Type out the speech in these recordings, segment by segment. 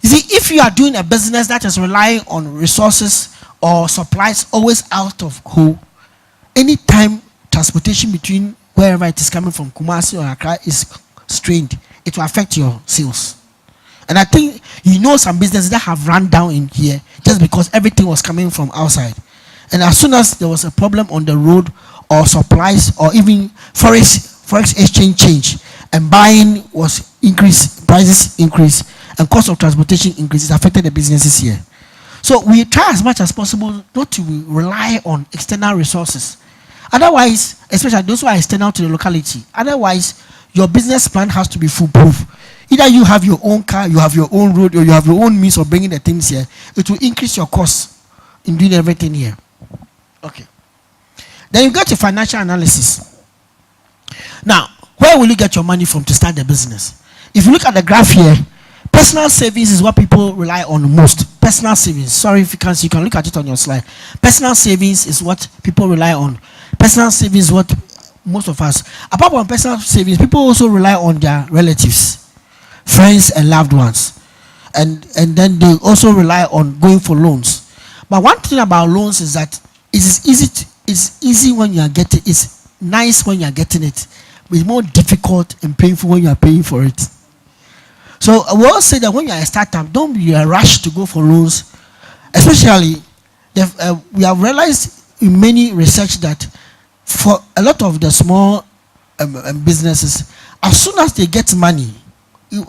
You see, if you are doing a business that is relying on resources or supplies always out of whole, anytime transportation between wherever it is coming from, Kumasi or Accra, is strained, it will affect your sales. And I think some businesses that have run down in here just because everything was coming from outside. And as soon as there was a problem on the road or supplies or even forex exchange change and buying was increased, prices increased, and cost of transportation increases, affected the businesses here. So we try as much as possible not to rely on external resources. Otherwise, especially those who are external to the locality, otherwise your business plan has to be foolproof. Either you have your own car, you have your own road, or you have your own means of bringing the things here. It will increase your costs in doing everything here. Okay. Then you get your financial analysis. Now, where will you get your money from to start the business? If you look at the graph here, personal savings is what people rely on most. Personal savings. Sorry if you can't see, you can look at it on your slide. Personal savings is what people rely on. Personal savings is what most of us, apart from personal savings, people also rely on their relatives, friends and loved ones. And then they also rely on going for loans. But one thing about loans is that it's easy when you are getting it. It's nice when you are getting it. But it's more difficult and painful when you are paying for it. So I will say that when you are a startup, don't be a rush to go for loans. Especially, we have realized in many research that for a lot of the small businesses, as soon as they get money,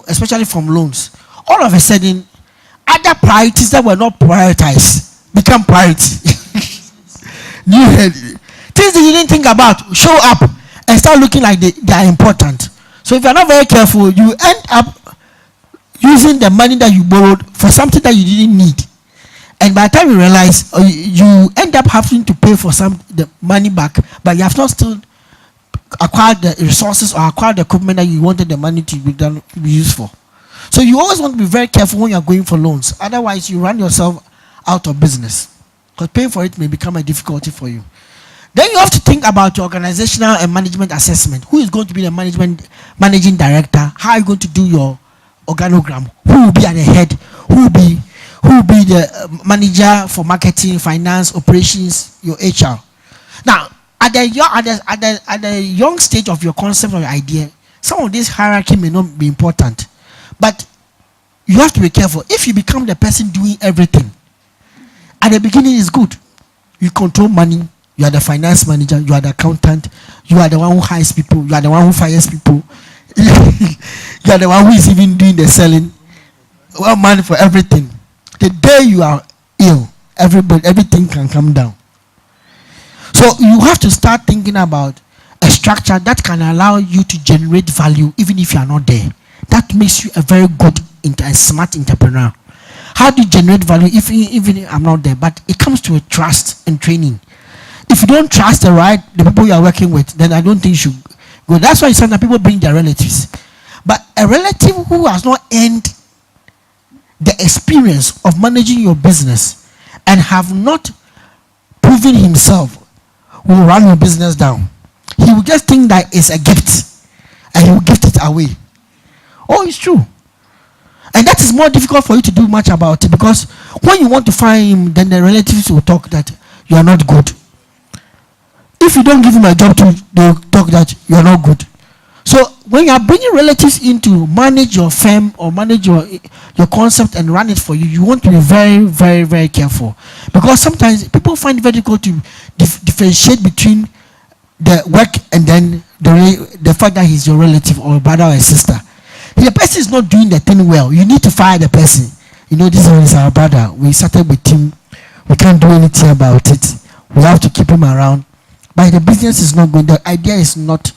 especially from loans, all of a sudden, other priorities that were not prioritized become priority. Things that you didn't think about show up and start looking like they are important. So if you're not very careful, you end up using the money that you borrowed for something that you didn't need. And by the time you realize, you end up having to pay for the money back, but you have not still acquired the resources or acquired the equipment that you wanted the money to be used for. So you always want to be very careful when you are going for loans. Otherwise, you run yourself out of business. Because paying for it may become a difficulty for you. Then you have to think about your organizational and management assessment. Who is going to be the managing director? How are you going to do your organogram? Who will be at the head? Who will be the manager for marketing, finance, operations, your HR? Now, at the young stage of your concept or your idea, some of this hierarchy may not be important. But you have to be careful. If you become the person doing everything, at the beginning it's good. You control money. You are the finance manager. You are the accountant. You are the one who hires people. You are the one who fires people. You are the one who is even doing the selling. One man for everything. The day you are ill, everything can come down. So you have to start thinking about a structure that can allow you to generate value even if you are not there. That makes you a very good and smart entrepreneur. How do you generate value even if I'm not there? But it comes to a trust and training. If you don't trust the people you are working with, then I don't think you should go. That's why sometimes people bring their relatives. But a relative who has not earned the experience of managing your business and have not proven himself will run your business down. He will just think that it's a gift and he will gift it away. Oh, it's true. And that is more difficult for you to do much about it, because when you want to fire him, then the relatives will talk that you are not good. If you don't give him a job, they'll talk that you are not good. So when you are bringing relatives in to manage your firm or manage your concept and run it for you, you want to be very, very, very careful. Because sometimes people find it very difficult to differentiate between the work and then the fact that he's your relative or brother or sister. If the person is not doing the thing well, you need to fire the person. This one is our brother. We started with him. We can't do anything about it. We have to keep him around. But the business is not going, the idea is not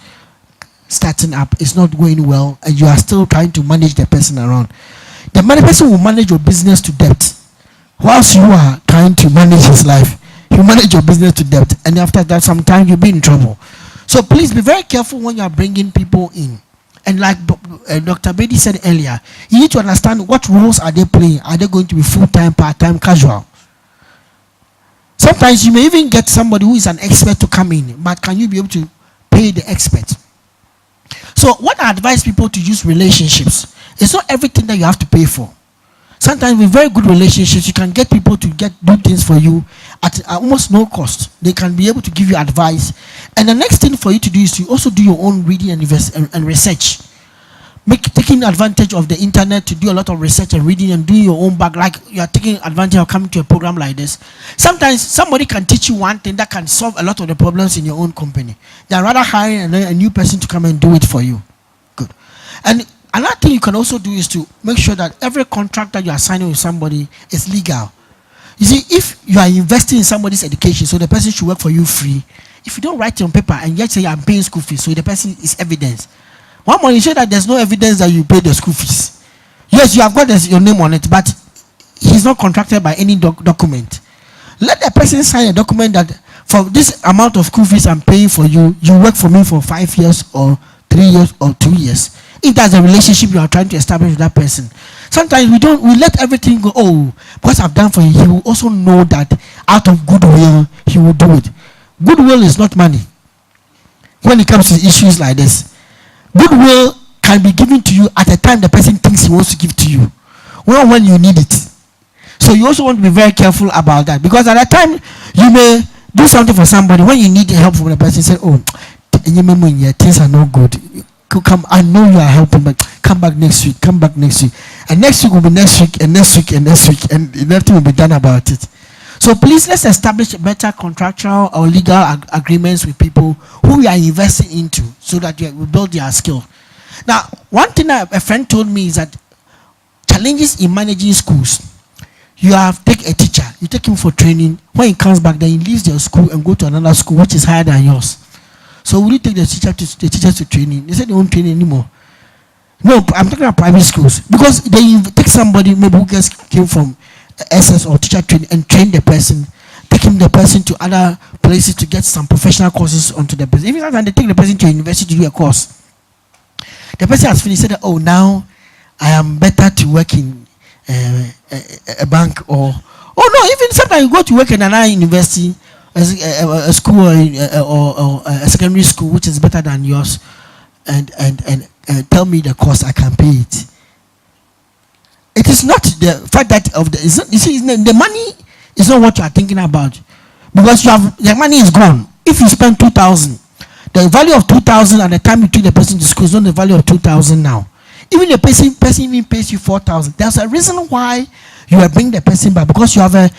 starting up, it's not going well, and you are still trying to manage the person around. The person will manage your business to debt. Whilst you are trying to manage his life, you manage your business to debt, and after that, sometimes you'll be in trouble. So please be very careful when you are bringing people in. And like Dr. Brady said earlier, you need to understand what roles are they playing. Are they going to be full-time, part-time, casual? Sometimes you may even get somebody who is an expert to come in, but can you be able to pay the expert? So what I advise people to use relationships. It's not everything that you have to pay for. Sometimes with very good relationships, you can get people to do things for you at almost no cost. They can be able to give you advice. And the next thing for you to do is to also do your own reading and research. Taking advantage of the internet to do a lot of research and reading and doing your own back, like you are taking advantage of coming to a program like this. Sometimes somebody can teach you one thing that can solve a lot of the problems in your own company. They are rather hiring a new person to come and do it for you. Good. And another thing you can also do is to make sure that every contract that you are signing with somebody is legal. You see, if you are investing in somebody's education, so the person should work for you free. If you don't write it on paper and yet say I'm paying school fees, so the person is evidence. One more, you say that there's no evidence that you pay the school fees. Yes, you have got your name on it, but he's not contracted by any document. Let the person sign a document that for this amount of school fees I'm paying for you, you work for me for 5 years or 3 years or 2 years. If that's a relationship you are trying to establish with that person. Sometimes we let everything go. Oh, what I've done for you, he will also know that out of goodwill, he will do it. Goodwill is not money. When it comes to issues like this, goodwill can be given to you at a time the person thinks he wants to give to you, when you need it. So you also want to be very careful about that, because at that time you may do something for somebody when you need help from the person. Say, oh, things are not good. Come, I know you are helping, but come back next week. Come back next week, and next week will be next week, and next week, and next week, and nothing will be done about it. So please, let's establish better contractual or legal agreements with people who we are investing into, so that we build their skill. Now, one thing a friend told me is that challenges in managing schools. You have take a teacher, you take him for training. When he comes back, then he leaves your school and go to another school which is higher than yours. So will you take the teachers to training? They said they won't train anymore. No, I'm talking about private schools, because they take somebody maybe who just came from SS or teacher training and train the person, taking the person to other places to get some professional courses onto the person. Even when they take the person to a university to do a course, the person has finished, said, oh, now I am better to work in a bank, or no, even sometimes you go to work in another university, a school or a secondary school which is better than yours, and tell me the cost, I can pay it. It is not the fact that of the, you see, the money is not what you are thinking about, because the money is gone. If you spend 2,000, the value of 2,000 at the time you took the person to school is not the value of 2,000 now. Even the person even pays you 4,000. There's a reason why you are bringing the person back, because you have a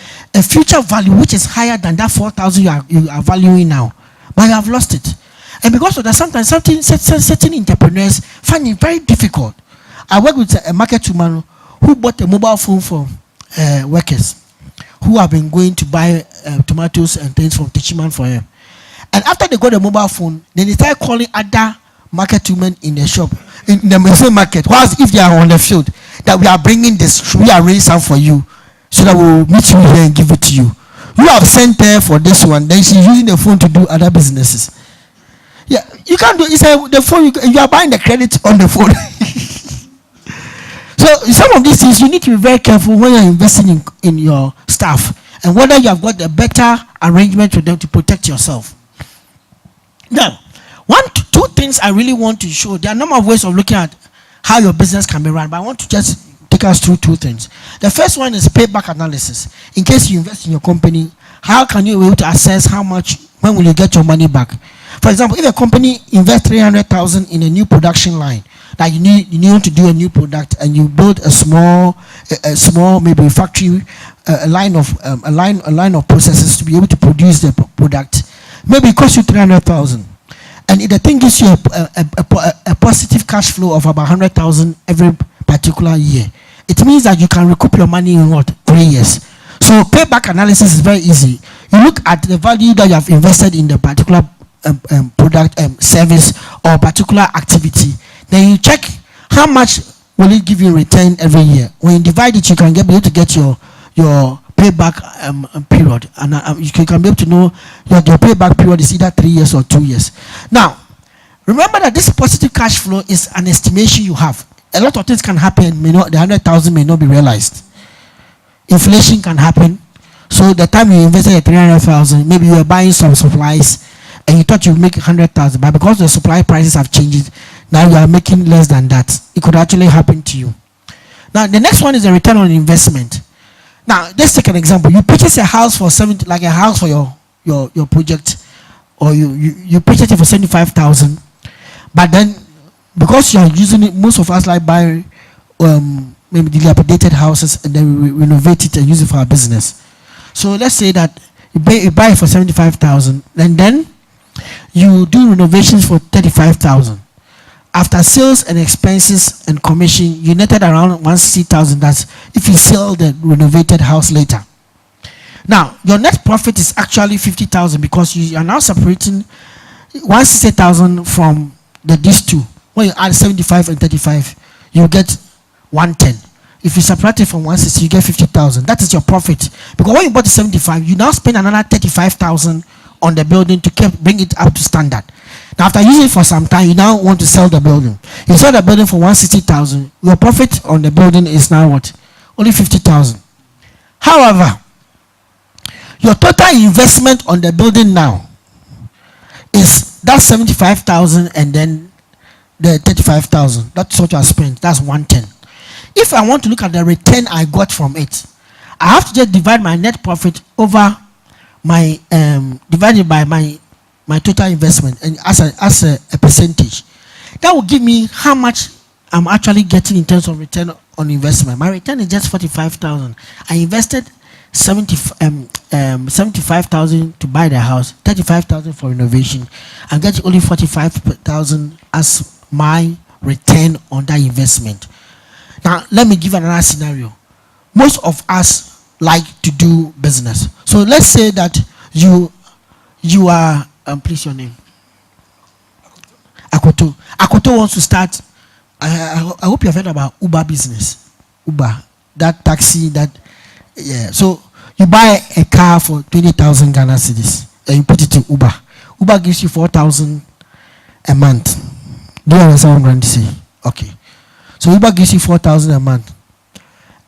future value which is higher than that 4,000 you are valuing now, but you have lost it. And because of that, sometimes certain entrepreneurs find it very difficult. I work with a market woman who bought a mobile phone for workers who have been going to buy tomatoes and things from Techiman for her. And after they got a mobile phone, then they started calling other market women in the shop, in the same market, whilst if they are on the field, that we are bringing this, we arrange some for you, so that we will meet you here and give it to you. You have sent her for this one, then she's using the phone to do other businesses. Yeah, you can't do it. It's the phone, you are buying the credit on the phone. So some of these things you need to be very careful when you're investing in your staff, and whether you have got a better arrangement with them to protect yourself. Now, two things I really want to show. There are a number of ways of looking at how your business can be run, but I want to just take us through two things. The first one is payback analysis. In case you invest in your company, how can you be able to assess how much, when will you get your money back? For example, if a company invests 300,000 in a new production line, that you need to do a new product, and you build a small maybe factory, a line of processes to be able to produce the product, maybe it costs you 300,000, and if the thing gives you a positive cash flow of about 100,000 every particular year, it means that you can recoup your money in 3 years. So payback analysis is very easy. You look at the value that you have invested in the particular product, service, or particular activity. Then you check how much will it give you return every year. When you divide it, you can be able to get your payback period, and you can be able to know that your payback period is either 3 years or 2 years. Now, remember that this positive cash flow is an estimation you have. A lot of things can happen. The 100,000 may not be realized. Inflation can happen. So the time you invested 300,000, maybe you were buying some supplies, and you thought you would make 100,000, but because the supply prices have changed, now you are making less than that. It could actually happen to you. Now, the next one is the return on investment. Now, let's take an example. You purchase a house for 70, like a house for your project, or you purchase it for 75,000, but then because you are using it, most of us like buy maybe dilapidated houses and then we renovate it and use it for our business. So let's say that you buy it for 75,000 and then you do renovations for 35,000. After sales and expenses and commission, you netted around 160,000. That's if you sell the renovated house later. Now, your net profit is actually 50,000 because you are now separating 160,000 from these two. When you add 75 and 35, you get 110. If you separate it from 160, you get 50,000. That is your profit. Because when you bought the 75, you now spend another 35,000 on the building to bring it up to standard. Now, after using it for some time, you now want to sell the building. You sell the building for 160,000. Your profit on the building is now what? Only 50,000. However, your total investment on the building now is that 75,000 and then the 35,000. That's what I spent. That's 110. If I want to look at the return I got from it, I have to just divide my net profit over my divided by my total investment and as a percentage. That will give me how much I'm actually getting in terms of return on investment. My return is just 45,000. I invested 75,000 to buy the house, 35,000 for renovation. I'm getting only 45,000 as my return on that investment. Now, let me give another scenario. Most of us like to do business. So let's say that you are, please your name. Akoto. Akoto wants to start. I hope you have heard about Uber business. Uber, that taxi, yeah. So you buy a car for 20,000 Ghana cedis and you put it in Uber. Uber gives you 4,000 a month. Do you understand what I'm trying to say? Okay. So Uber gives you 4,000 a month,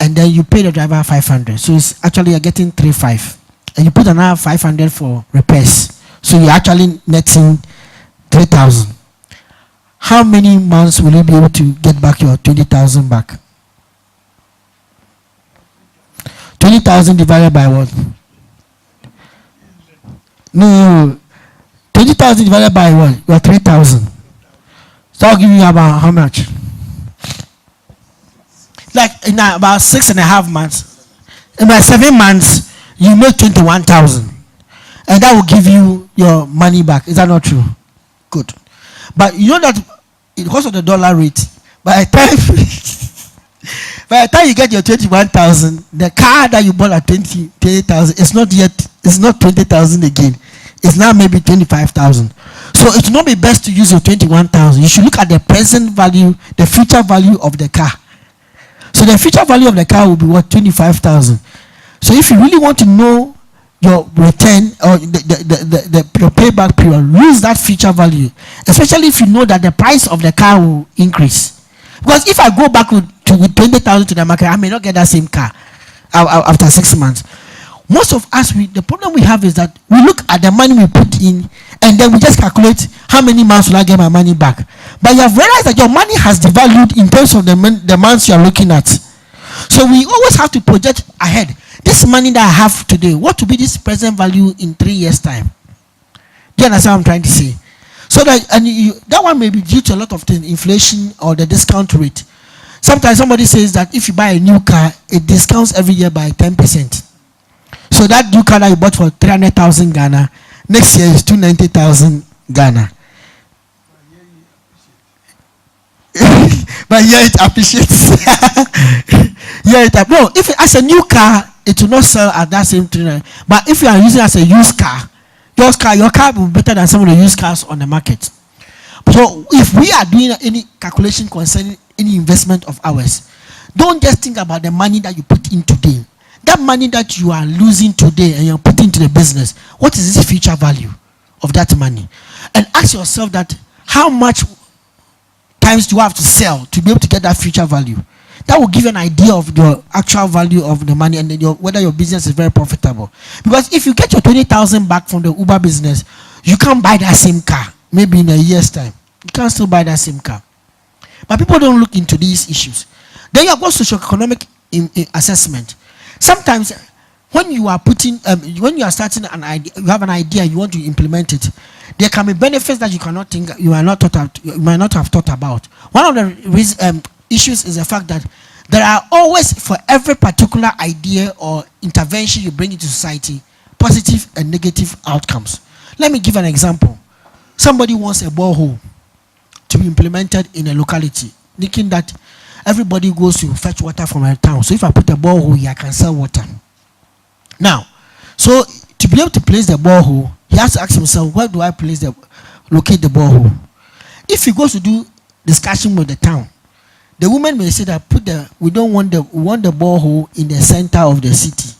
and then you pay the driver 500. So it's actually you're getting 3,500, and you put another 500 for repairs. So you're actually netting 3,000. How many months will you be able to get back your 20,000 back? 20,000 divided by what? No, 20,000 divided by what? Your 3,000. So I'll give you about how much? Like in about 6.5 months, in about 7 months, you make 21,000, and that will give you your money back. Is that not true? Good. But you know that because of the dollar rate, by the time you get your 21,000, the car that you bought at 20,000 is not 20,000 again. It's now maybe 25,000. So it will not be best to use your 21,000. You should look at the present value, the future value of the car. So the future value of the car will be what? 25,000. So if you really want to know your return or your payback period, use that future value, especially if you know that the price of the car will increase. Because if I go back with 20,000 to the market, I may not get that same car after 6 months. Most of us, the problem we have is that we look at the money we put in and then we just calculate how many months will I get my money back. But you have realized that your money has devalued in terms of the months you are looking at. So we always have to project ahead. This money that I have today, what will be this present value in 3 years' time? Do you understand what I'm trying to say? So that that one may be due to a lot of things, inflation or the discount rate. Sometimes somebody says that if you buy a new car, it discounts every year by 10%. So that new car that you bought for 300,000 Ghana, next year is 290,000 Ghana. But yeah, it appreciates. No, if as a new car, it will not sell at that same 300. But if you are using it as a used car, your car will be better than some of the used cars on the market. So if we are doing any calculation concerning any investment of ours, don't just think about the money that you put in today. That money that you are losing today and you're putting into the business, what is this future value of that money? And ask yourself that how much times do you have to sell to be able to get that future value? That will give you an idea of the actual value of the money and then whether your business is very profitable. Because if you get your 20,000 back from the Uber business, you can't buy that same car. Maybe in a year's time, you can still buy that same car. But people don't look into these issues. Then you have got socioeconomic assessment. Sometimes when you are putting, when you are starting an idea, you have an idea, you want to implement it. There can be benefits that you cannot think, you might not have thought about. One of the issues is the fact that there are always, for every particular idea or intervention you bring into society, positive and negative outcomes. Let me give an example. Somebody wants a borehole to be implemented in a locality, thinking that everybody goes to fetch water from a town. So if I put a borehole here, I can sell water. Now, so to be able to place the borehole, he has to ask himself, where do I locate the borehole? If he goes to do discussion with the town, the woman may say that we want the borehole in the center of the city,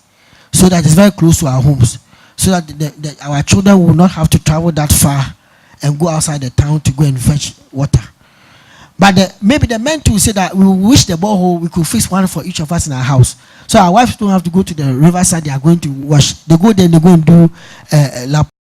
so that it's very close to our homes, so that our children will not have to travel that far and go outside the town to go and fetch water. But maybe the men too say that we wish the borehole, we could fix one for each of us in our house, so our wives don't have to go to the riverside. They are going to wash. They go there and they go and do lap.